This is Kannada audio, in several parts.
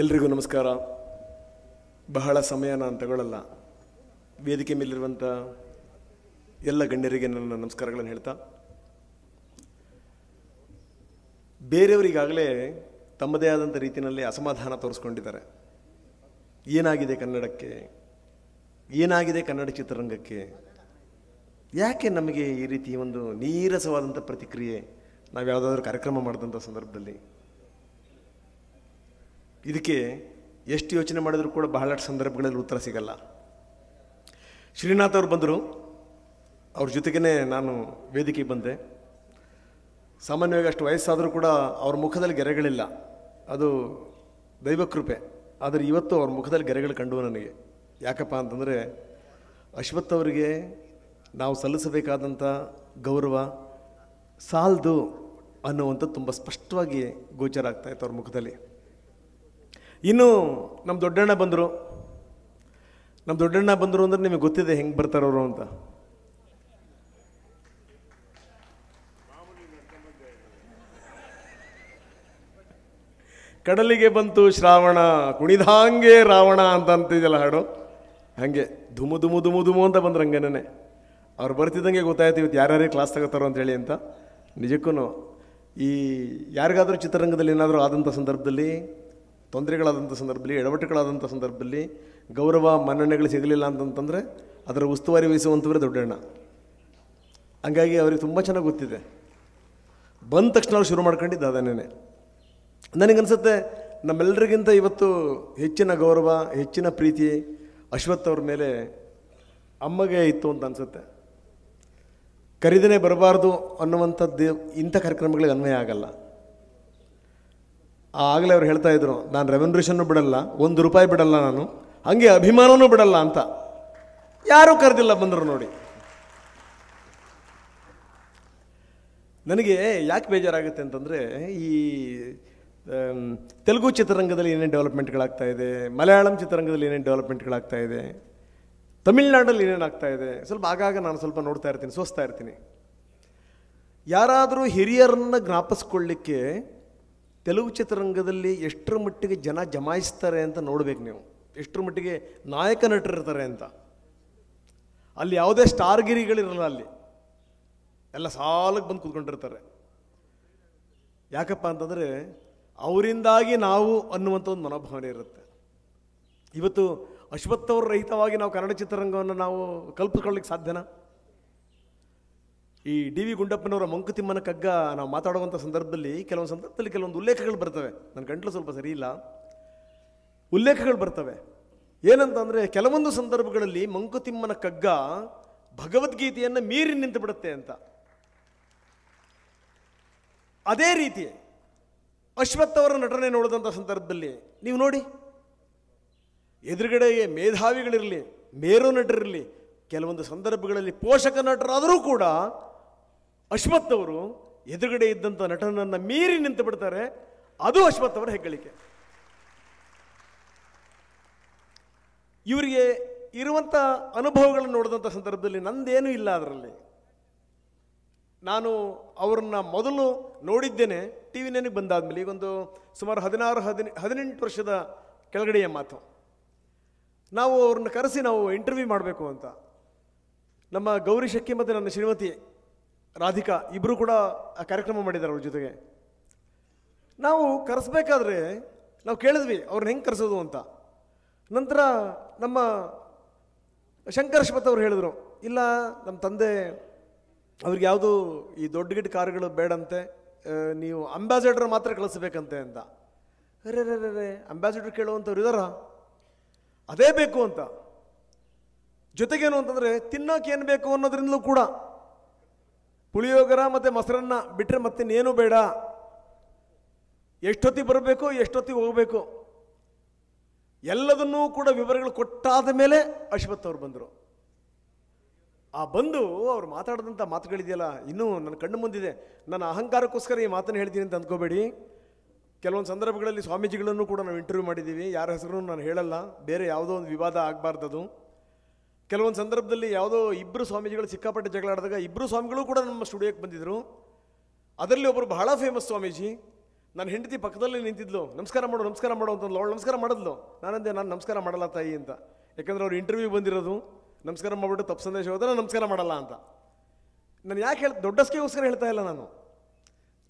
ಎಲ್ರಿಗೂ ನಮಸ್ಕಾರ. ಬಹಳ ಸಮಯ ನಾನು ತಗೊಳ್ಳಲ್ಲ. ವೇದಿಕೆ ಮೇಲಿರುವಂಥ ಎಲ್ಲ ಗಣ್ಯರಿಗೆ ನನ್ನ ನಮಸ್ಕಾರಗಳನ್ನು ಹೇಳ್ತಾ, ಬೇರೆಯವರಿಗಾಗಲೇ ತಮ್ಮದೇ ಆದಂಥ ರೀತಿಯಲ್ಲಿ ಅಸಮಾಧಾನ ತೋರಿಸ್ಕೊಂಡಿದ್ದಾರೆ. ಏನಾಗಿದೆ ಕನ್ನಡಕ್ಕೆ, ಏನಾಗಿದೆ ಕನ್ನಡ ಚಿತ್ರರಂಗಕ್ಕೆ, ಯಾಕೆ ನಮಗೆ ಈ ರೀತಿ ಒಂದು ನೀರಸವಾದಂಥ ಪ್ರತಿಕ್ರಿಯೆ ನಾವು ಯಾವುದಾದ್ರೂ ಕಾರ್ಯಕ್ರಮ ಮಾಡಿದಂಥ ಸಂದರ್ಭದಲ್ಲಿ? ಇದಕ್ಕೆ ಎಷ್ಟು ಯೋಚನೆ ಮಾಡಿದರೂ ಕೂಡ ಬಹಳಷ್ಟು ಸಂದರ್ಭಗಳಲ್ಲಿ ಉತ್ತರ ಸಿಗಲ್ಲ. ಶ್ರೀನಾಥ್ ಅವರು ಬಂದರು, ಅವ್ರ ಜೊತೆಗೇ ನಾನು ವೇದಿಕೆಗೆ ಬಂದೆ. ಸಾಮಾನ್ಯವಾಗಿ ಅಷ್ಟು ವಯಸ್ಸಾದರೂ ಕೂಡ ಅವ್ರ ಮುಖದಲ್ಲಿ ಗೆರೆಗಳಿಲ್ಲ, ಅದು ದೈವಕೃಪೆ. ಆದರೆ ಇವತ್ತು ಅವ್ರ ಮುಖದಲ್ಲಿ ಗೆರೆಗಳು ಕಂಡು ನನಗೆ. ಯಾಕಪ್ಪ ಅಂತಂದರೆ, ಅಶ್ವಥ್ ಅವರಿಗೆ ನಾವು ಸಲ್ಲಿಸಬೇಕಾದಂಥ ಗೌರವ ಸಾಲದು ಅನ್ನುವಂಥದ್ದು ತುಂಬ ಸ್ಪಷ್ಟವಾಗಿ ಗೋಚರ ಆಗ್ತಾಯಿತ್ತು ಅವ್ರ ಮುಖದಲ್ಲಿ. ಇನ್ನು ನಮ್ಮ ದೊಡ್ಡಣ್ಣ ಬಂದರು. ನಮ್ಮ ದೊಡ್ಡಣ್ಣ ಬಂದರು ಅಂದರೆ ನಿಮಗೆ ಗೊತ್ತಿದೆ ಹೆಂಗೆ ಬರ್ತಾರವರು ಅಂತ. ಕಡಲಿಗೆ ಬಂತು ಶ್ರಾವಣ ಕುಣಿದಾಂಗೆ ರಾವಣ ಅಂತ ಅಂತಿದೆಯಲ್ಲ ಹಾಡು, ಹಾಗೆ ಧುಮು ಧುಮು ಧುಮು ಧುಮು ಅಂತ ಬಂದ್ರು. ಹಂಗೇನೆ ಅವ್ರು ಬರ್ತಿದ್ದಂಗೆ ಗೊತ್ತಾಯ್ತು ಇವತ್ತು ಯಾರ್ಯಾರೇ ಕ್ಲಾಸ್ ತಗೋತಾರೋ ಅಂತೇಳಿ ಅಂತ. ನಿಜಕ್ಕೂ ಈ ಯಾರಿಗಾದರೂ ಚಿತ್ರರಂಗದಲ್ಲಿ ಏನಾದರೂ ಆದಂಥ ಸಂದರ್ಭದಲ್ಲಿ, ತೊಂದರೆಗಳಾದಂಥ ಸಂದರ್ಭದಲ್ಲಿ, ಎಡವಟ್ಟುಗಳಾದಂಥ ಸಂದರ್ಭದಲ್ಲಿ ಗೌರವ ಮನ್ನಣೆಗಳು ಸಿಗಲಿಲ್ಲ ಅಂತಂತಂದರೆ ಅದರ ಉಸ್ತುವಾರಿ ವಹಿಸುವಂಥವರೇ ದೊಡ್ಡಣ್ಣ. ಹಂಗಾಗಿ ಅವ್ರಿಗೆ ತುಂಬ ಚೆನ್ನಾಗಿ ಗೊತ್ತಿದೆ. ಬಂದ ತಕ್ಷಣ ಅವ್ರು ಶುರು ಮಾಡ್ಕೊಂಡಿದ್ದು ಅದನ್ನೇ. ನನಗನ್ಸುತ್ತೆ ನಮ್ಮೆಲ್ಲರಿಗಿಂತ ಇವತ್ತು ಹೆಚ್ಚಿನ ಗೌರವ, ಹೆಚ್ಚಿನ ಪ್ರೀತಿ ಅಶ್ವಥ್ ಅವ್ರ ಮೇಲೆ ಅಮ್ಮಗೆ ಇತ್ತು ಅಂತ ಅನಿಸುತ್ತೆ. ಕರಿದೇನೆ ಬರಬಾರ್ದು ಅನ್ನುವಂಥದ್ದು ಇಂಥ ಕಾರ್ಯಕ್ರಮಗಳಿಗೆ ಅನ್ವಯ ಆಗಲ್ಲ. ಆಗಲೇ ಅವ್ರು ಹೇಳ್ತಾ ಇದ್ರು, ನಾನು ರೆವೆನ್ಯೂಷನ್ನು ಬಿಡಲ್ಲ, ₹1 ಬಿಡಲ್ಲ, ನಾನು ಹಾಗೆ ಅಭಿಮಾನನೂ ಬಿಡಲ್ಲ ಅಂತ. ಯಾರೂ ಕರೆದಿಲ್ಲ, ಬಂದರು ನೋಡಿ. ನನಗೆ ಯಾಕೆ ಬೇಜಾರಾಗುತ್ತೆ ಅಂತಂದರೆ, ಈ ತೆಲುಗು ಚಿತ್ರರಂಗದಲ್ಲಿ ಏನೇನು ಡೆವಲಪ್ಮೆಂಟ್ಗಳಾಗ್ತಾ ಇದೆ, ಮಲಯಾಳಂ ಚಿತ್ರರಂಗದಲ್ಲಿ ಏನೇನು ಡೆವಲಪ್ಮೆಂಟ್ಗಳಾಗ್ತಾ ಇದೆ, ತಮಿಳ್ನಾಡಲ್ಲಿ ಏನೇನಾಗ್ತಾ ಇದೆ, ಸ್ವಲ್ಪ ಆಗಾಗ ನಾನು ಸ್ವಲ್ಪ ನೋಡ್ತಾ ಇರ್ತೀನಿ, ಸೋಸ್ತಾ ಇರ್ತೀನಿ. ಯಾರಾದರೂ ಹಿರಿಯರನ್ನು ಜ್ಞಾಪಿಸ್ಕೊಳ್ಳಿಕ್ಕೆ ತೆಲುಗು ಚಿತ್ರರಂಗದಲ್ಲಿ ಎಷ್ಟರ ಮಟ್ಟಿಗೆ ಜನ ಜಮಾಯಿಸ್ತಾರೆ ಅಂತ ನೋಡ್ಬೇಕು ನೀವು. ಎಷ್ಟರ ಮಟ್ಟಿಗೆ ನಾಯಕ ನಟರಿರ್ತಾರೆ ಅಂತ. ಅಲ್ಲಿ ಯಾವುದೇ ಸ್ಟಾರ್ಗಿರಿಗಳಿರಲ್ಲ, ಅಲ್ಲಿ ಎಲ್ಲ ಸಾಲಕ್ಕೆ ಬಂದು ಕೂತ್ಕೊಂಡಿರ್ತಾರೆ. ಯಾಕಪ್ಪ ಅಂತಂದರೆ ಅವರಿಂದಾಗಿ ನಾವು ಅನ್ನುವಂಥ ಒಂದು ಮನೋಭಾವನೆ ಇರುತ್ತೆ. ಇವತ್ತು ಅಶ್ವಥ್ ಅವ್ರ ರಹಿತವಾಗಿ ನಾವು ಕನ್ನಡ ಚಿತ್ರರಂಗವನ್ನು ನಾವು ಕಲ್ಪಿಸ್ಕೊಳ್ಳಿಕ್ಕೆ ಸಾಧ್ಯನಾ? ಈ ಡಿ.ವಿ. ಗುಂಡಪ್ಪನವರ ಮಂಕುತಿಮ್ಮನ ಕಗ್ಗ ನಾವು ಮಾತಾಡುವಂಥ ಸಂದರ್ಭದಲ್ಲಿ ಕೆಲವೊಂದು ಉಲ್ಲೇಖಗಳು ಬರ್ತವೆ. ನನ್ನ ಗಂಟಲು ಸ್ವಲ್ಪ ಸರಿ ಇಲ್ಲ, ಉಲ್ಲೇಖಗಳು ಬರ್ತವೆ. ಏನಂತಂದರೆ, ಕೆಲವೊಂದು ಸಂದರ್ಭಗಳಲ್ಲಿ ಮಂಕುತಿಮ್ಮನ ಕಗ್ಗ ಭಗವದ್ಗೀತೆಯನ್ನು ಮೀರಿ ನಿಂತು ಬಿಡುತ್ತೆ ಅಂತ. ಅದೇ ರೀತಿ ಅಶ್ವಥ್ ಅವರ ನಟನೆ ನೋಡಿದಂಥ ಸಂದರ್ಭದಲ್ಲಿ ನೀವು ನೋಡಿ, ಎದುರುಗಡೆಗೆ ಮೇಧಾವಿಗಳಿರಲಿ, ಮೇರು ನಟರಿರಲಿ, ಕೆಲವೊಂದು ಸಂದರ್ಭಗಳಲ್ಲಿ ಪೋಷಕ ನಟರಾದರೂ ಕೂಡ ಅಶ್ವಥ್ ಅವರು ಎದುರುಗಡೆ ಇದ್ದಂಥ ನಟನನ್ನು ಮೀರಿ ನಿಂತು ಬಿಡ್ತಾರೆ. ಅದು ಅಶ್ವಥ್ ಅವರ ಹೆಗ್ಗಳಿಕೆ. ಇವರಿಗೆ ಇರುವಂಥ ಅನುಭವಗಳನ್ನು ನೋಡಿದಂಥ ಸಂದರ್ಭದಲ್ಲಿ ನಂದೇನೂ ಇಲ್ಲ ಅದರಲ್ಲಿ. ನಾನು ಅವ್ರನ್ನ ಮೊದಲು ನೋಡಿದ್ದೇನೆ ಟಿ.ವಿ. ನೈನ್ಗೆ ಬಂದಾದ್ಮೇಲೆ. ಈಗೊಂದು ಸುಮಾರು 16-18 ವರ್ಷದ ಕೆಳಗಡೆಯ ಮಾತು. ನಾವು ಅವ್ರನ್ನ ಕರೆಸಿ ನಾವು ಇಂಟರ್ವ್ಯೂ ಮಾಡಬೇಕು ಅಂತ ನಮ್ಮ ಗೌರಿ ಶಕ್ಕಿ ಮತ್ತು ನನ್ನ ಶ್ರೀಮತಿ ರಾಧಿಕಾ ಇಬ್ಬರು ಕೂಡ ಆ ಕಾರ್ಯಕ್ರಮ ಮಾಡಿದ್ದಾರೆ ಅವ್ರ ಜೊತೆಗೆ. ನಾವು ಕರೆಸ್ಬೇಕಾದ್ರೆ ನಾವು ಕೇಳಿದ್ವಿ ಅವ್ರನ್ನ ಹೆಂಗೆ ಕರೆಸೋದು ಅಂತ. ನಂತರ ನಮ್ಮ ಶಂಕರ್ ಅಶ್ವಥ್ ಅವ್ರು ಹೇಳಿದ್ರು, ಇಲ್ಲ ನಮ್ಮ ತಂದೆ ಅವ್ರಿಗೆ ಯಾವುದು ಈ ದೊಡ್ಡ ಗಿಡ್ಡ ಕಾರುಗಳು ಬೇಡಂತೆ, ನೀವು ಅಂಬಾಸಿಡರ್ ಮಾತ್ರ ಕಳಿಸ್ಬೇಕಂತೆ ಅಂತ. ಅರೆ ಅಂಬಾಸಿಡರ್ ಕೇಳುವಂಥವ್ರು ಇದಾರ? ಅದೇ ಬೇಕು ಅಂತ. ಜೊತೆಗೇನು ಅಂತಂದರೆ, ತಿನ್ನೋಕೆ ಏನು ಬೇಕು ಅನ್ನೋದ್ರಿಂದಲೂ ಕೂಡ ಪುಳಿಯೋಗರ ಮತ್ತು ಮೊಸರನ್ನ ಬಿಟ್ಟರೆ ಮತ್ತಿನ್ನೇನು ಬೇಡ, ಎಷ್ಟೊತ್ತಿಗೆ ಬರಬೇಕು, ಎಷ್ಟೊತ್ತಿಗೆ ಹೋಗಬೇಕು, ಎಲ್ಲದನ್ನೂ ಕೂಡ ವಿವರಗಳು ಕೊಟ್ಟಾದ ಮೇಲೆ ಅಶ್ವಥ್ ಅವ್ರು ಬಂದರು. ಆ ಬಂದು ಅವ್ರು ಮಾತಾಡಿದಂಥ ಮಾತುಗಳಿದೆಯಲ್ಲ, ಇನ್ನೂ ನನ್ನ ಕಣ್ಣು ಮುಂದಿದೆ. ನನ್ನ ಅಹಂಕಾರಕ್ಕೋಸ್ಕರ ಈ ಮಾತನ್ನು ಹೇಳ್ತೀನಿ ಅಂತ ಅಂದ್ಕೋಬೇಡಿ. ಕೆಲವೊಂದು ಸಂದರ್ಭಗಳಲ್ಲಿ ಸ್ವಾಮೀಜಿಗಳನ್ನು ಕೂಡ ನಾವು ಇಂಟರ್ವ್ಯೂ ಮಾಡಿದ್ದೀವಿ. ಯಾರ ಹೆಸರು ನಾನು ಹೇಳಲ್ಲ, ಬೇರೆ ಯಾವುದೋ ಒಂದು ವಿವಾದ ಆಗಬಾರ್ದದು. ಕೆಲವೊಂದು ಸಂದರ್ಭದಲ್ಲಿ ಯಾವುದೋ ಇಬ್ಬರು ಸ್ವಾಮೀಜಿಗಳು ಸಿಕ್ಕಾಪಟ್ಟೆ ಜಗಳಾಡಿದಾಗ ಇಬ್ಬರು ಸ್ವಾಮಿಗಳು ಕೂಡ ನಮ್ಮ ಸ್ಟುಡಿಯೋಕ್ಕೆ ಬಂದಿದ್ದರು. ಅದರಲ್ಲಿ ಒಬ್ಬರು ಬಹಳ ಫೇಮಸ್ ಸ್ವಾಮೀಜಿ, ನನ್ನ ಹೆಂಡತಿ ಪಕ್ಕದಲ್ಲಿ ನಿಂತಿದ್ಲು, ನಮಸ್ಕಾರ ಮಾಡು ನಮಸ್ಕಾರ ಮಾಡು ಅಂತಂದ್ಲು. ಅವಳು ನಮಸ್ಕಾರ ಮಾಡಿದ್ಲು. ನಾನಂದೆ, ನಾನು ನಮಸ್ಕಾರ ಮಾಡಲ್ಲ ತಾಯಿ ಅಂತ. ಯಾಕಂದ್ರೆ ಅವ್ರು ಇಂಟರ್ವ್ಯೂ ಬಂದಿರೋದು, ನಮಸ್ಕಾರ ಮಾಡಿಬಿಟ್ಟು ತಪ್ಪು ಸಂದೇಶ ಹೋದ್ರೆ ನಾನು ನಮಸ್ಕಾರ ಮಾಡಲ್ಲ ಅಂತ. ನಾನು ಯಾಕೆ ದೊಡ್ಡಸ್ಕಿಗೋಸ್ಕರ ಹೇಳ್ತಾ ಇಲ್ಲ ನಾನು.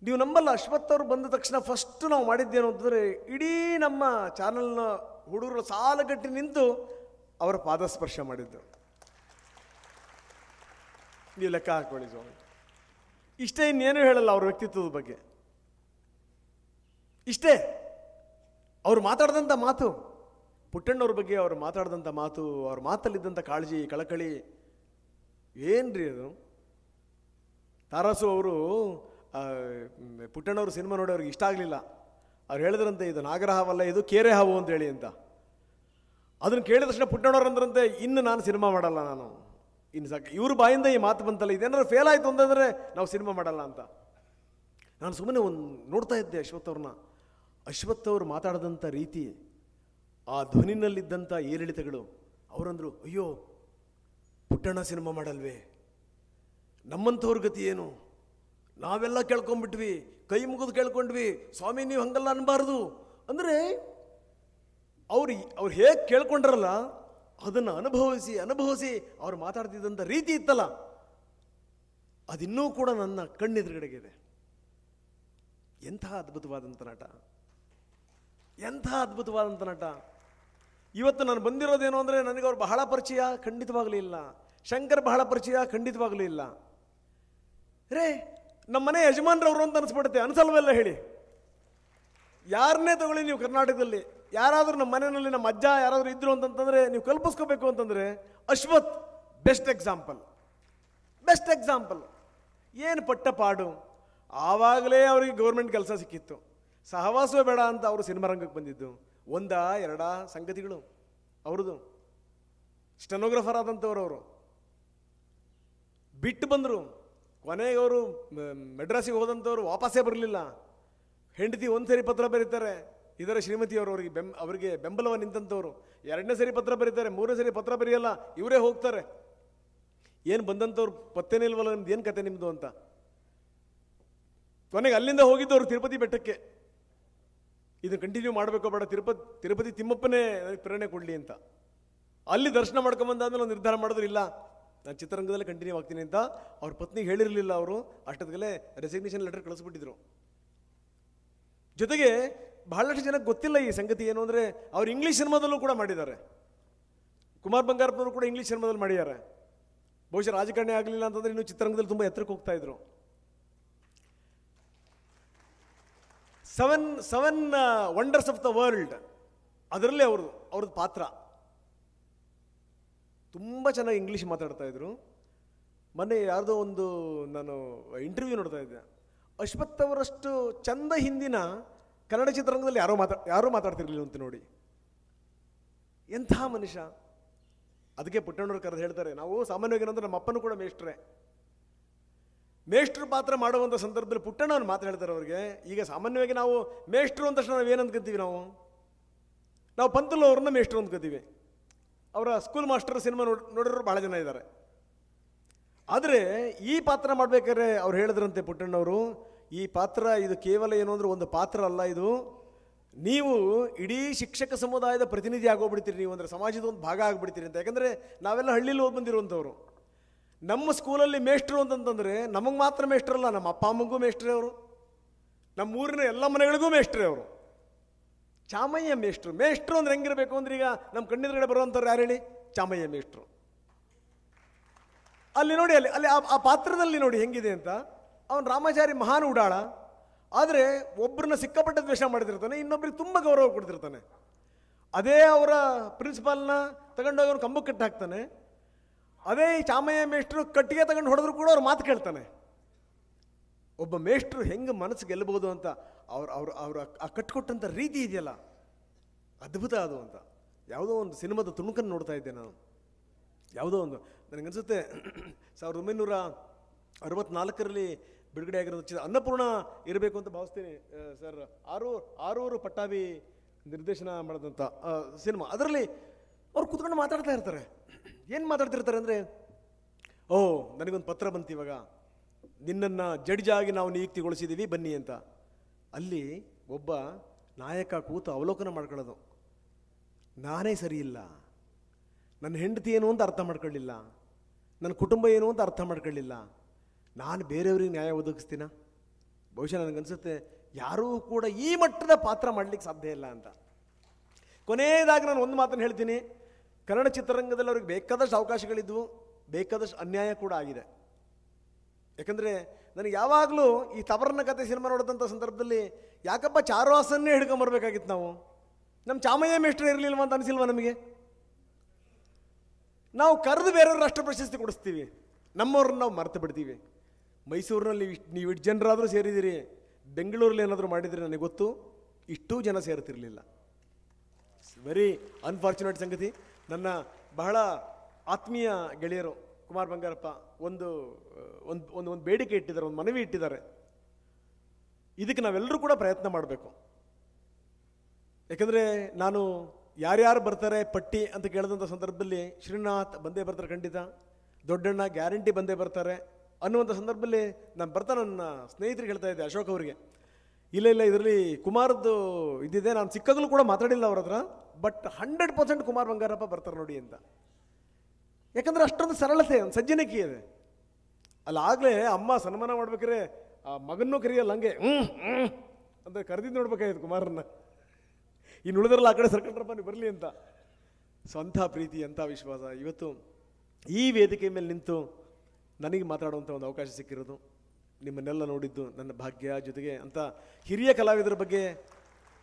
ನೀವು ನಂಬಲ್ಲ, ಅಶ್ವಥ್ ಅವ್ರು ಬಂದ ತಕ್ಷಣ ಫಸ್ಟ್ ನಾವು ಮಾಡಿದ್ದೇನು ಅಂತಂದರೆ, ಇಡೀ ನಮ್ಮ ಚಾನಲ್ನ ಹುಡುಗರು ಸಾಲಗಟ್ಟಿ ನಿಂತು ಅವರ ಪಾದಸ್ಪರ್ಶ ಮಾಡಿದ್ದು. ನೀವು ಲೆಕ್ಕ ಹಾಕೊಳ್ಳಿ ಸ್ವಾಮಿ. ಇಷ್ಟೇ, ಇನ್ನೇನು ಹೇಳಲ್ಲ ಅವ್ರ ವ್ಯಕ್ತಿತ್ವದ ಬಗ್ಗೆ. ಇಷ್ಟೇ. ಅವ್ರು ಮಾತಾಡಿದಂಥ ಮಾತು, ಪುಟ್ಟಣ್ಣವ್ರ ಬಗ್ಗೆ ಅವ್ರು ಮಾತಾಡಿದಂಥ ಮಾತು, ಅವ್ರ ಮಾತಲ್ಲಿದ್ದಂಥ ಕಾಳಜಿ, ಕಳಕಳಿ, ಏನ್ರಿ ಅದು. ತಾರಾಸು ಅವರು ಪುಟ್ಟಣ್ಣವ್ರ ಸಿನಿಮಾ ನೋಡಿ ಅವ್ರಿಗೆ ಇಷ್ಟ ಆಗಲಿಲ್ಲ. ಅವ್ರು ಹೇಳಿದ್ರಂತೆ, ಇದು ನಾಗರ ಹಾವಲ್ಲ, ಇದು ಕೇರೆ ಹಾವು ಅಂತ ಹೇಳಿ ಅಂತ. ಅದನ್ನು ಕೇಳಿದ ತಕ್ಷಣ ಪುಟ್ಟಣ್ಣವ್ರು ಅಂದ್ರಂತೆ, ಇನ್ನು ನಾನು ಸಿನಿಮಾ ಮಾಡಲ್ಲ, ನಾನು ಇನ್ನು ಸಾಕು. ಇವ್ರ ಬಾಯಿಂದ ಈ ಮಾತು ಬಂತಲ್ಲ, ಇದೇನಾದ್ರು ಫೇಲ್ ಆಯಿತು ಅಂತಂದರೆ ನಾವು ಸಿನಿಮಾ ಮಾಡಲ್ಲ ಅಂತ. ನಾನು ಸುಮ್ಮನೆ ನೋಡ್ತಾ ಇದ್ದೆ ಅಶ್ವಥ್ ಅವ್ರು ಮಾತಾಡಿದಂಥ ರೀತಿ, ಆ ಧ್ವನಿನಲ್ಲಿದ್ದಂಥ ಏರಿಳಿತಗಳು. ಅವರಂದರು, ಅಯ್ಯೋ ಪುಟ್ಟಣ್ಣ ಸಿನಿಮಾ ಮಾಡಲ್ವೇ, ನಮ್ಮಂಥವ್ರ ಗತಿ ಏನು, ನಾವೆಲ್ಲ ಕೇಳ್ಕೊಂಡ್ಬಿಟ್ವಿ, ಕೈ ಮುಗಿದು ಕೇಳ್ಕೊಂಡ್ವಿ, ಸ್ವಾಮಿ ನೀವು ಹಂಗಲ್ಲ ಅನ್ಬಾರ್ದು ಅಂದರೆ. ಅವ್ರು ಹೇಗೆ ಕೇಳ್ಕೊಂಡ್ರಲ್ಲ, ಅದನ್ನು ಅನುಭವಿಸಿ ಅವ್ರು ಮಾತಾಡ್ತಿದ್ದಂಥ ರೀತಿ ಇತ್ತಲ್ಲ, ಅದಿನ್ನೂ ಕೂಡ ನನ್ನ ಕಣ್ಣೆದುರುಗಡೆಗಿದೆ. ಎಂಥ ಅದ್ಭುತವಾದಂಥ ನಟ, ಎಂಥ ಅದ್ಭುತವಾದಂಥ ನಟ. ಇವತ್ತು ನಾನು ಬಂದಿರೋದೇನು ಅಂದರೆ, ನನಗೆ ಅವ್ರು ಬಹಳ ಪರಿಚಯ ಖಂಡಿತವಾಗಲೂ ಇಲ್ಲ, ಶಂಕರ್ ಬಹಳ ಪರಿಚಯ ಖಂಡಿತವಾಗಲೂ ಇಲ್ಲ. ರೇ, ನಮ್ಮ ಮನೆ ಯಜಮಾನ್ರವರು ಅಂತ ಅನಿಸ್ಬಿಡುತ್ತೆ, ಅನಿಸಲ್ವೆಲ್ಲ ಹೇಳಿ. ಯಾರನ್ನೇ ತಗೊಳ್ಳಿ ನೀವು ಕರ್ನಾಟಕದಲ್ಲಿ, ಯಾರಾದರೂ ನಮ್ಮ ಮನೆಯಲ್ಲಿ ನಮ್ಮ ಅಜ್ಜ ಯಾರಾದರೂ ಇದ್ರು ಅಂತಂತಂದರೆ ನೀವು ಕಲ್ಪಿಸ್ಕೋಬೇಕು ಅಂತಂದರೆ ಅಶ್ವಥ್ ಬೆಸ್ಟ್ ಎಕ್ಸಾಂಪಲ್. ಏನು ಪಟ್ಟ ಪಾಡು. ಆವಾಗಲೇ ಅವರಿಗೆ ಗೌರ್ಮೆಂಟ್ ಕೆಲಸ ಸಿಕ್ಕಿತ್ತು, ಸಹವಾಸವೇ ಬೇಡ ಅಂತ ಅವರು ಸಿನಿಮಾ ರಂಗಕ್ಕೆ ಬಂದಿದ್ದು. ಒಂದಾ ಎರಡಾ ಸಂಗತಿಗಳು ಅವ್ರದ್ದು. ಸ್ಟೆನೋಗ್ರಾಫರ್ ಆದಂಥವ್ರು ಅವರು ಬಿಟ್ಟು ಬಂದರು. ಕೊನೆಗೆ ಅವರು ಮೆಡ್ರಾಸಿಗೆ ಹೋದಂಥವ್ರು ವಾಪಸ್ಸೇ ಬರಲಿಲ್ಲ. ಹೆಂಡತಿ ಒಂದು ಸರಿ ಪತ್ರ ಬರೀತಾರೆ, ಇದರ ಶ್ರೀಮತಿಯವರು ಅವರಿಗೆ ಬೆಂಬಲವ ನಿಂತಂಥವ್ರು. 2ನೇ ಸರಿ ಪತ್ರ ಬರೀತಾರೆ, 3ನೇ ಸರಿ ಪತ್ರ ಬರೆಯಲ್ಲ, ಇವರೇ ಹೋಗ್ತಾರೆ. ಏನು ಬಂದಂಥವ್ರು ಪತ್ತೇನೇ ಇಲ್ವಲ್ಲ, ನಿಮ್ದು ಏನು ಕತೆ ನಿಮ್ಮದು ಅಂತ. ಕೊನೆಗೆ ಅಲ್ಲಿಂದ ಹೋಗಿದ್ದವರು ತಿರುಪತಿ ಬೆಟ್ಟಕ್ಕೆ, ಇದನ್ನು ಕಂಟಿನ್ಯೂ ಮಾಡಬೇಕೋ ಬೇಡ, ತಿರುಪತಿ ತಿಮ್ಮಪ್ಪನೇ ನನಗೆ ಪ್ರೇರಣೆ ಕೊಡಲಿ ಅಂತ. ಅಲ್ಲಿ ದರ್ಶನ ಮಾಡ್ಕೊಂಬಂದಾದ್ಮೇಲೆ ಒಂದು ನಿರ್ಧಾರ ಮಾಡಿದ್ರು, ಇಲ್ಲ ನಾನು ಚಿತ್ರರಂಗದಲ್ಲೇ ಕಂಟಿನ್ಯೂ ಆಗ್ತೀನಿ ಅಂತ. ಅವ್ರ ಪತ್ನಿಗೆ ಹೇಳಿರಲಿಲ್ಲ. ಅವರು ಅಷ್ಟೊತ್ತಿಗೆ ರೆಸಿಗ್ನೇಷನ್ ಲೆಟರ್ ಕಳಿಸ್ಬಿಟ್ಟಿದ್ರು. ಜೊತೆಗೆ ಬಹಳಷ್ಟು ಜನಕ್ಕೆ ಗೊತ್ತಿಲ್ಲ ಈ ಸಂಗತಿ ಏನು ಅಂದರೆ, ಅವ್ರು ಇಂಗ್ಲೀಷ್ ಸಿನಿಮಾದಲ್ಲೂ ಕೂಡ ಮಾಡಿದ್ದಾರೆ. ಕುಮಾರ್ ಬಂಗಾರಪ್ಪನವರು ಕೂಡ ಇಂಗ್ಲೀಷ್ ಸಿನಿಮಾದಲ್ಲಿ ಮಾಡಿದ್ದಾರೆ. ಬಹುಶಃ ರಾಜಕಾರಣಿ ಆಗಲಿಲ್ಲ ಅಂತಂದರೆ ಇನ್ನೂ ಚಿತ್ರರಂಗದಲ್ಲಿ ತುಂಬ ಎತ್ತರಕ್ಕೆ ಹೋಗ್ತಾ ಇದ್ರು. Seven wonders of the world, ಅದರಲ್ಲಿ ಅವ್ರದ್ದು ಪಾತ್ರ. ತುಂಬ ಚೆನ್ನಾಗಿ ಇಂಗ್ಲೀಷ್ ಮಾತಾಡ್ತಾ ಇದ್ರು. ಮೊನ್ನೆ ಯಾವುದೋ ಒಂದು ನಾನು ಇಂಟರ್ವ್ಯೂ ನೋಡ್ತಾ ಇದ್ದೆ, ಅಶ್ವಥ್ ಅವರಷ್ಟು ಚಂದ ಹಿಂದಿನ ಕನ್ನಡ ಚಿತ್ರರಂಗದಲ್ಲಿ ಯಾರೂ ಮಾತಾಡ್ತಿರ್ಲಿಲ್ಲ ಅಂತ ನೋಡಿ. ಎಂಥ ಮನುಷ್ಯ. ಅದಕ್ಕೆ ಪುಟ್ಟಣ್ಣವ್ರು ಕರೆದು ಹೇಳ್ತಾರೆ, ನಾವು ಸಾಮಾನ್ಯವಾಗಿ ಏನಂದ್ರೆ ನಮ್ಮ ಅಪ್ಪನೂ ಕೂಡ ಮೇಷ್ಟ್ರು ಪಾತ್ರ ಮಾಡುವಂಥ ಸಂದರ್ಭದಲ್ಲಿ ಪುಟ್ಟಣ್ಣವ್ರು ಮಾತು ಹೇಳ್ತಾರೆ ಅವ್ರಿಗೆ. ಈಗ ಸಾಮಾನ್ಯವಾಗಿ ನಾವು ಮೇಷ್ಟ್ರು ಅಂದ ತಕ್ಷಣ ನಾವು ಏನು ಅಂದ್ಕೊತೀವಿ, ನಾವು ಪಂತಲು ಅವ್ರನ್ನ ಮೇಷ್ಟ್ರು ಅಂದ್ಕೊತೀವಿ. ಅವರ ಸ್ಕೂಲ್ ಮಾಸ್ಟರ್ ಸಿನಿಮಾ ನೋಡಿರೋರು ಬಹಳ ಜನ ಇದ್ದಾರೆ. ಆದರೆ ಈ ಪಾತ್ರ ಮಾಡಬೇಕಾದ್ರೆ ಅವ್ರು ಹೇಳಿದ್ರಂತೆ ಪುಟ್ಟಣ್ಣವರು, ಈ ಪಾತ್ರ ಇದು ಕೇವಲ ಏನು ಅಂದರೆ ಒಂದು ಪಾತ್ರ ಅಲ್ಲ, ಇದು ನೀವು ಇಡೀ ಶಿಕ್ಷಕ ಸಮುದಾಯದ ಪ್ರತಿನಿಧಿ ಆಗೋಗ್ಬಿಡ್ತೀರಿ, ನೀವು ಅಂದರೆ ಸಮಾಜದ ಒಂದು ಭಾಗ ಆಗಿಬಿಡ್ತೀರಿ ಅಂತ. ಯಾಕಂದರೆ ನಾವೆಲ್ಲ ಹಳ್ಳಿಲಿ ಹೋಗಿ ಬಂದಿರುವಂಥವ್ರು. ನಮ್ಮ ಸ್ಕೂಲಲ್ಲಿ ಮೇಷ್ಟ್ರು ಅಂತಂತಂದರೆ ನಮಗೆ ಮಾತ್ರ ಮೇಷ್ಟ್ರಲ್ಲ, ನಮ್ಮ ಅಪ್ಪ ಅಮ್ಮಂಗೂ ಮೇಷ್ಟ್ರೇ ಅವರು, ನಮ್ಮ ಊರಿನ ಎಲ್ಲ ಮನೆಗಳಿಗೂ ಮೇಷ್ಟ್ರೇ ಅವರು. ಚಾಮಯ್ಯ ಮೇಷ್ಟ್ರು ಅಂದ್ರೆ ಹೆಂಗಿರಬೇಕು ಅಂದ್ರೆ, ಈಗ ನಮ್ಮ ಕಣ್ಣೆದುರುಗಡೆ ಬರುವಂಥವ್ರು ಯಾರು ಹೇಳಿ, ಚಾಮಯ್ಯ ಮೇಷ್ಟ್ರು. ಅಲ್ಲಿ ನೋಡಿ, ಅಲ್ಲಿ ಆ ಪಾತ್ರದಲ್ಲಿ ನೋಡಿ ಹೆಂಗಿದೆ ಅಂತ. ಅವನು ರಾಮಾಚಾರಿ ಮಹಾನ್ ಉಡಾಳ, ಆದರೆ ಒಬ್ಬರನ್ನ ಸಿಕ್ಕಾಪಟ್ಟೆ ದ್ವೇಷ ಮಾಡಿದಿರ್ತಾನೆ, ಇನ್ನೊಬ್ರಿಗೆ ತುಂಬ ಗೌರವ ಕೊಡ್ತಿರ್ತಾನೆ. ಅದೇ ಅವರ ಪ್ರಿನ್ಸಿಪಾಲ್ನ ತಗೊಂಡೋಗಿ ಅವ್ನು ಕಂಬಕ್ಕೆ ಕಟ್ಟಿ ಹಾಕ್ತಾನೆ. ಅದೇ ಈ ಚಾಮಯ್ಯ ಮೇಷ್ಟ್ರು ಕಟ್ಟಿಗೆ ತಗೊಂಡು ಹೊಡೆದ್ರು ಕೂಡ ಅವ್ರು ಮಾತು ಕೇಳ್ತಾನೆ. ಒಬ್ಬ ಮೇಷ್ಟ್ರು ಹೆಂಗೆ ಮನಸ್ಸು ಗೆಲ್ಲಬಹುದು ಅಂತ ಅವ್ರ ಆ ಕಟ್ಕೊಟ್ಟಂಥ ರೀತಿ ಇದೆಯಲ್ಲ, ಅದ್ಭುತ ಅದು ಅಂತ. ಯಾವುದೋ ಒಂದು ಸಿನಿಮಾದ ತುಣುಕನ್ನು ನೋಡ್ತಾ ಇದ್ದೆ ನಾನು. ಯಾವುದೋ ಒಂದು ನನಗನ್ಸುತ್ತೆ 1964ರಲ್ಲಿ ಬಿಡುಗಡೆ ಆಗಿರೋದು ಅನ್ನಪೂರ್ಣ ಇರಬೇಕು ಅಂತ ಭಾವಿಸ್ತೀನಿ ಸರ್. ಆರೂರು ಪಟ್ಟಾಭಿ ನಿರ್ದೇಶನ ಮಾಡಿದಂಥ ಸಿನಿಮಾ. ಅದರಲ್ಲಿ ಅವ್ರು ಕೂತ್ಕೊಂಡು ಮಾತಾಡ್ತಾ ಇರ್ತಾರೆ. ಏನು ಮಾತಾಡ್ತಿರ್ತಾರೆ ಅಂದರೆ, ಓ ನನಗೊಂದು ಪತ್ರ ಬಂತು ಇವಾಗ, ನಿನ್ನನ್ನು ಜಡ್ಜ್ ಆಗಿ ನಾವು ನಿಯುಕ್ತಿಗೊಳಿಸಿದ್ದೀವಿ ಬನ್ನಿ ಅಂತ. ಅಲ್ಲಿ ಒಬ್ಬ ನಾಯಕ ಕೂತು ಅವಲೋಕನ ಮಾಡ್ಕೊಳ್ಳೋದು, ನಾನೇ ಸರಿ ಇಲ್ಲ, ನನ್ನ ಹೆಂಡತಿ ಏನು ಅಂತ ಅರ್ಥ ಮಾಡ್ಕೊಳ್ಳಿಲ್ಲ, ನನ್ನ ಕುಟುಂಬ ಏನು ಅಂತ ಅರ್ಥ ಮಾಡ್ಕೊಳ್ಳಿಲ್ಲ, ನಾನು ಬೇರೆಯವ್ರಿಗೆ ನ್ಯಾಯ ಒದಗಿಸ್ತೀನ? ಬಹುಶಃ ನನಗನ್ಸುತ್ತೆ ಯಾರೂ ಕೂಡ ಈ ಮಟ್ಟದ ಪಾತ್ರ ಮಾಡಲಿಕ್ಕೆ ಸಾಧ್ಯ ಇಲ್ಲ ಅಂತ. ಕೊನೆಯದಾಗಿ ನಾನು ಒಂದು ಮಾತನ್ನು ಹೇಳ್ತೀನಿ, ಕನ್ನಡ ಚಿತ್ರರಂಗದಲ್ಲಿ ಅವ್ರಿಗೆ ಬೇಕಾದಷ್ಟು ಅವಕಾಶಗಳಿದ್ವು, ಬೇಕಾದಷ್ಟು ಅನ್ಯಾಯ ಕೂಡ ಆಗಿದೆ. ಯಾಕಂದರೆ ನನಗೆ ಯಾವಾಗಲೂ ಈ ತವರನ ಕತೆ ಸಿನಿಮಾ ನೋಡಿದಂಥ ಸಂದರ್ಭದಲ್ಲಿ ಯಾಕಪ್ಪ ಚಾರುಹಾಸನ್ನೇ ಹಿಡ್ಕೊಂಬರ್ಬೇಕಾಗಿತ್ತು ನಾವು, ನಮ್ಮ ಚಾಮಯ್ಯ ಮೇಷ್ಟ್ರು ಇರಲಿಲ್ವ ಅಂತ ಅನಿಸಿಲ್ವ ನಮಗೆ? ನಾವು ಕರೆದು ಬೇರೆಯವ್ರ ರಾಷ್ಟ್ರ ಪ್ರಶಸ್ತಿ ಕೊಡಿಸ್ತೀವಿ, ನಮ್ಮವ್ರನ್ನ ನಾವು ಮರೆತು ಬಿಡ್ತೀವಿ. ಮೈಸೂರಿನಲ್ಲಿ ನೀವು ಇಷ್ಟು ಜನರಾದರೂ ಸೇರಿದ್ದೀರಿ, ಬೆಂಗಳೂರಲ್ಲಿ ಏನಾದರೂ ಮಾಡಿದರೆ ನನಗೆ ಗೊತ್ತು ಇಷ್ಟೂ ಜನ ಸೇರ್ತಿರಲಿಲ್ಲ. ವೆರಿ ಅನ್ಫಾರ್ಚುನೇಟ್ ಸಂಗತಿ. ನನ್ನ ಬಹಳ ಆತ್ಮೀಯ ಗೆಳೆಯರು ಕುಮಾರ್ ಬಂಗಾರಪ್ಪ ಒಂದು ಒಂದು ಒಂದು ಬೇಡಿಕೆ ಇಟ್ಟಿದ್ದಾರೆ, ಒಂದು ಮನವಿ ಇಟ್ಟಿದ್ದಾರೆ. ಇದಕ್ಕೆ ನಾವೆಲ್ಲರೂ ಕೂಡ ಪ್ರಯತ್ನ ಮಾಡಬೇಕು. ಯಾಕಂದರೆ ನಾನು ಯಾರ್ಯಾರು ಬರ್ತಾರೆ ಪಟ್ಟಿ ಅಂತ ಕೇಳಿದಂಥ ಸಂದರ್ಭದಲ್ಲಿ ಶ್ರೀನಾಥ್ ಬಂದೇ ಬರ್ತಾರೆ, ಖಂಡಿತ ದೊಡ್ಡಣ್ಣ ಗ್ಯಾರಂಟಿ ಬಂದೇ ಬರ್ತಾರೆ ಅನ್ನುವಂಥ ಸಂದರ್ಭದಲ್ಲಿ ನಾನು ನನ್ನ ಸ್ನೇಹಿತರಿಗೆ ಹೇಳ್ತಾ ಇದ್ದೆ, ಅಶೋಕ್ ಅವರಿಗೆ, ಇಲ್ಲ ಇದರಲ್ಲಿ ಕುಮಾರದ್ದು ಇದ್ದಿದೆ, ನಾನು ಸಿಕ್ಕಾಗಲೂ ಕೂಡ ಮಾತಾಡಿಲ್ಲ ಅವ್ರ ಹತ್ರ, ಬಟ್ 100% ಕುಮಾರ್ ಬಂಗಾರಪ್ಪ ಬರ್ತಾರೆ ನೋಡಿ ಅಂತ. ಯಾಕಂದರೆ ಅಷ್ಟೊಂದು ಸರಳತೆ, ಒಂದು ಸಜ್ಜನಿಕೆ ಇದೆ. ಅಲ್ಲಾಗಲೇ ಅಮ್ಮ ಸನ್ಮಾನ ಮಾಡ್ಬೇಕಾದ್ರೆ ಆ ಮಗನ್ನೂ ಕರೆಯಲ್ಲ, ಹಂಗೆ ಅಂತ ಕರೆದಿದ್ದು ನೋಡ್ಬೇಕಾಗಿತ್ತು ಕುಮಾರನ್ನ. ಇನ್ನು ಉಳಿದ್ರಲ್ಲ ಆ ಕಡೆ ಸರ್ಕೊಂಡ್ರಪ್ಪ ನೀವು ಬರಲಿ ಅಂತ. ಸ್ವಂತ ಪ್ರೀತಿ, ಅಂಥ ವಿಶ್ವಾಸ. ಇವತ್ತು ಈ ವೇದಿಕೆ ಮೇಲೆ ನಿಂತು ನನಗೆ ಮಾತಾಡುವಂಥ ಒಂದು ಅವಕಾಶ ಸಿಕ್ಕಿರೋದು, ನಿಮ್ಮನ್ನೆಲ್ಲ ನೋಡಿದ್ದು ನನ್ನ ಭಾಗ್ಯ. ಜೊತೆಗೆ ಅಂಥ ಹಿರಿಯ ಕಲಾವಿದರ ಬಗ್ಗೆ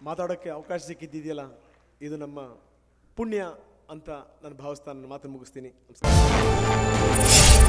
ಮಾತಾಡೋಕ್ಕೆ ಅವಕಾಶ ಸಿಕ್ಕಿದ್ದಿದೆಯಲ್ಲ, ಇದು ನಮ್ಮ ಪುಣ್ಯ ಅಂತ ನಾನು ಭಾವಿಸ್ತಾ ನನ್ನ ಮಾತನ್ನು ಮುಗಿಸ್ತೀನಿ. ನಮಸ್ಕಾರ.